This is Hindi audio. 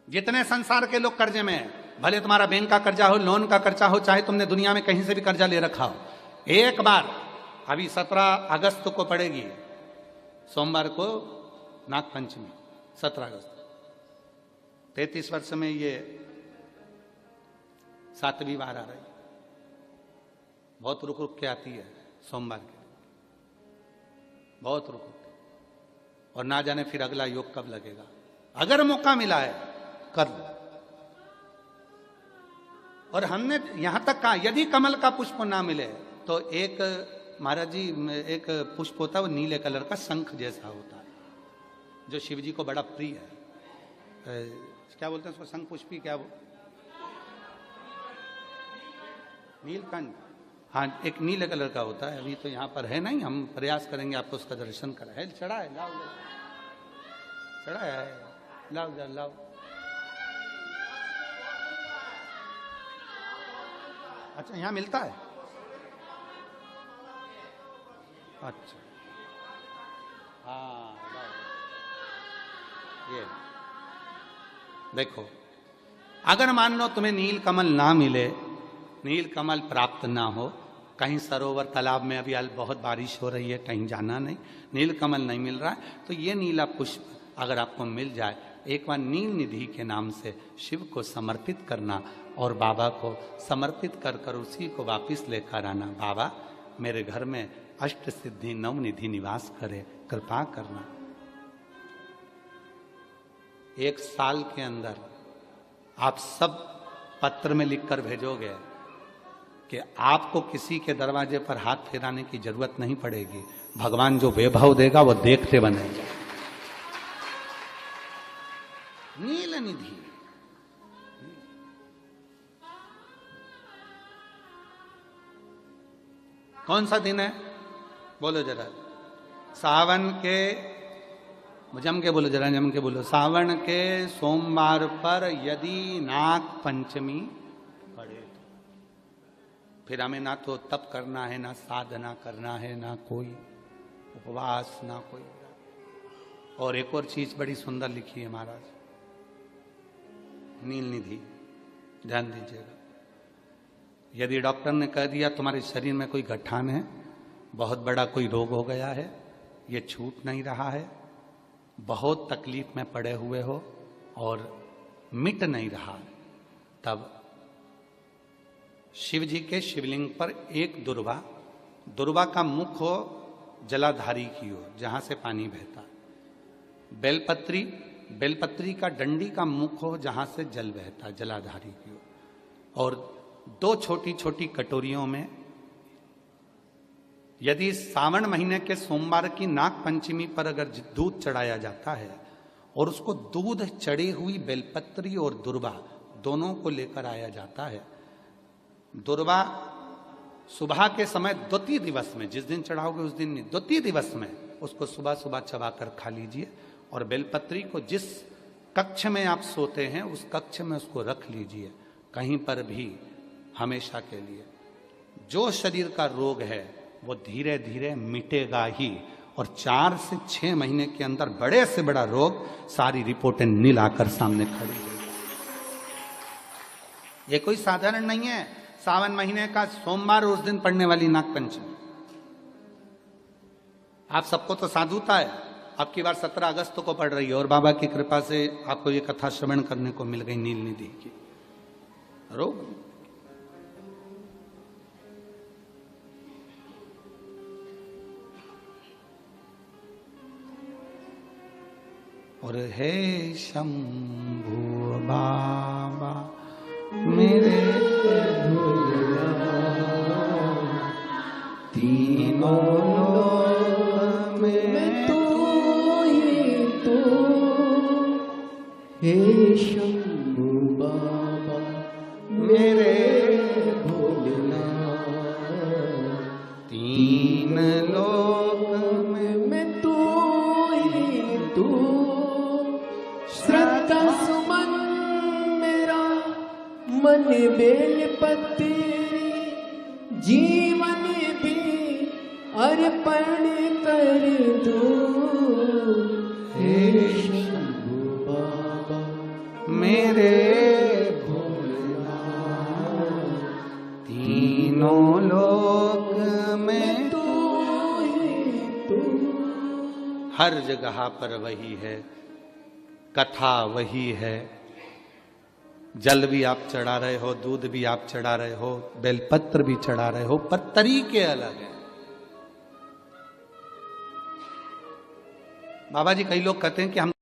जितने संसार के लोग कर्जे में है, भले तुम्हारा बैंक का कर्जा हो, लोन का कर्जा हो, चाहे तुमने दुनिया में कहीं से भी कर्जा ले रखा हो, एक बार अभी 17 अगस्त को पड़ेगी, सोमवार को नाग पंचमी, 17 अगस्त। 33 वर्ष में ये 7वीं बार आ रही, बहुत रुक रुक के आती है सोमवार के, बहुत रुक रुक के, और ना जाने फिर अगला योग कब लगेगा। अगर मौका मिला है कर लो। और हमने यहां तक कहा यदि कमल का पुष्प ना मिले तो एक महाराज जी एक पुष्प होता है, वो नीले कलर का शंख जैसा होता है, जो शिव जी को बड़ा प्रिय है। क्या बोलते हैं उसको, शंख पुष्पी, क्या वो नीलकंठ, हाँ एक नीले कलर का होता है। अभी तो यहाँ पर है नहीं, हम प्रयास करेंगे आपको उसका दर्शन कराए। चढ़ा है, लाओ चढ़ा है, लाओ जा लाओ। अच्छा यहाँ मिलता है, अच्छा हाँ ये देखो, अगर मान लो तुम्हें नील कमल ना मिले, नील कमल प्राप्त ना हो, कहीं सरोवर तालाब में अभी बहुत बारिश हो रही है, कहीं जाना नहीं, नील कमल नहीं मिल रहा है, तो ये नीला पुष्प अगर आपको मिल जाए, एक बार नील निधि के नाम से शिव को समर्पित करना और बाबा को समर्पित कर कर उसी को वापिस लेकर आना। बाबा मेरे घर में अष्ट सिद्धि नव निधि निवास करे, कृपा करना। 1 साल के अंदर आप सब पत्र में लिखकर भेजोगे कि आपको किसी के दरवाजे पर हाथ फेराने की जरूरत नहीं पड़ेगी, भगवान जो वैभव देगा वो देखते बनेगा। नील निधि, कौन सा दिन है बोलो जरा, सावन के, जम के बोलो जरा, जम के बोलो, सावन के सोमवार पर यदि नाग पंचमी पड़े तो फिर हमें ना तो तप करना है, ना साधना करना है, ना कोई उपवास, ना कोई। और एक और चीज बड़ी सुंदर लिखी है महाराज, नील निधि, ध्यान दीजिएगा। यदि डॉक्टर ने कह दिया तुम्हारे शरीर में कोई गठान है, बहुत बड़ा कोई रोग हो गया है, ये छूट नहीं रहा है, बहुत तकलीफ में पड़े हुए हो और मिट नहीं रहा, तब शिव जी के शिवलिंग पर एक दुर्वा, दुर्वा का मुख हो जलाधारी की ओर जहां से पानी बहता, बेलपत्री, बेलपत्री का डंडी का मुख हो जहां से जल बहता जलाधारी की ओर, और 2 छोटी छोटी कटोरियों में यदि सावन महीने के सोमवार की नाग पंचमी पर अगर दूध चढ़ाया जाता है और उसको दूध चढ़ी हुई बेलपत्री और दुर्वा दोनों को लेकर आया जाता है, दुर्वा सुबह के समय द्वितीय दिवस में, जिस दिन चढ़ाओगे उस दिन नहीं, द्वितीय दिवस में उसको सुबह सुबह चबाकर खा लीजिए, और बेलपत्री को जिस कक्ष में आप सोते हैं उस कक्ष में उसको रख लीजिए, कहीं पर भी हमेशा के लिए। जो शरीर का रोग है वो धीरे धीरे मिटेगा ही, और 4 से 6 महीने के अंदर बड़े से बड़ा रोग सारी रिपोर्टें नील आकर सामने खड़ी है। ये कोई साधारण नहीं है, सावन महीने का सोमवार उस दिन पड़ने वाली नाग पंचमी। आप सबको तो साधुता है, अब की बार 17 अगस्त को पड़ रही है, और बाबा की कृपा से आपको ये कथा श्रवण करने को मिल गई नील निधि की। रोग और हे शंभु बाबा मेरे तीनों लोक में तू ही तू, हे शंभु बाबा मेरे भोलेनाथ, तीन लोक में तू ही तू, श्रद्धा सुमन मेरा मन बेल पत्री, जीवन भी अर्पण कर दूं, हे शंभु बाबा मेरे भोलेनाथ, तीनों लोक में तू ही तू। हर जगह पर वही है, कथा वही है। जल भी आप चढ़ा रहे हो, दूध भी आप चढ़ा रहे हो, बेलपत्र भी चढ़ा रहे हो, पर तरीके अलग हैं। बाबा जी, कई लोग कहते हैं कि हम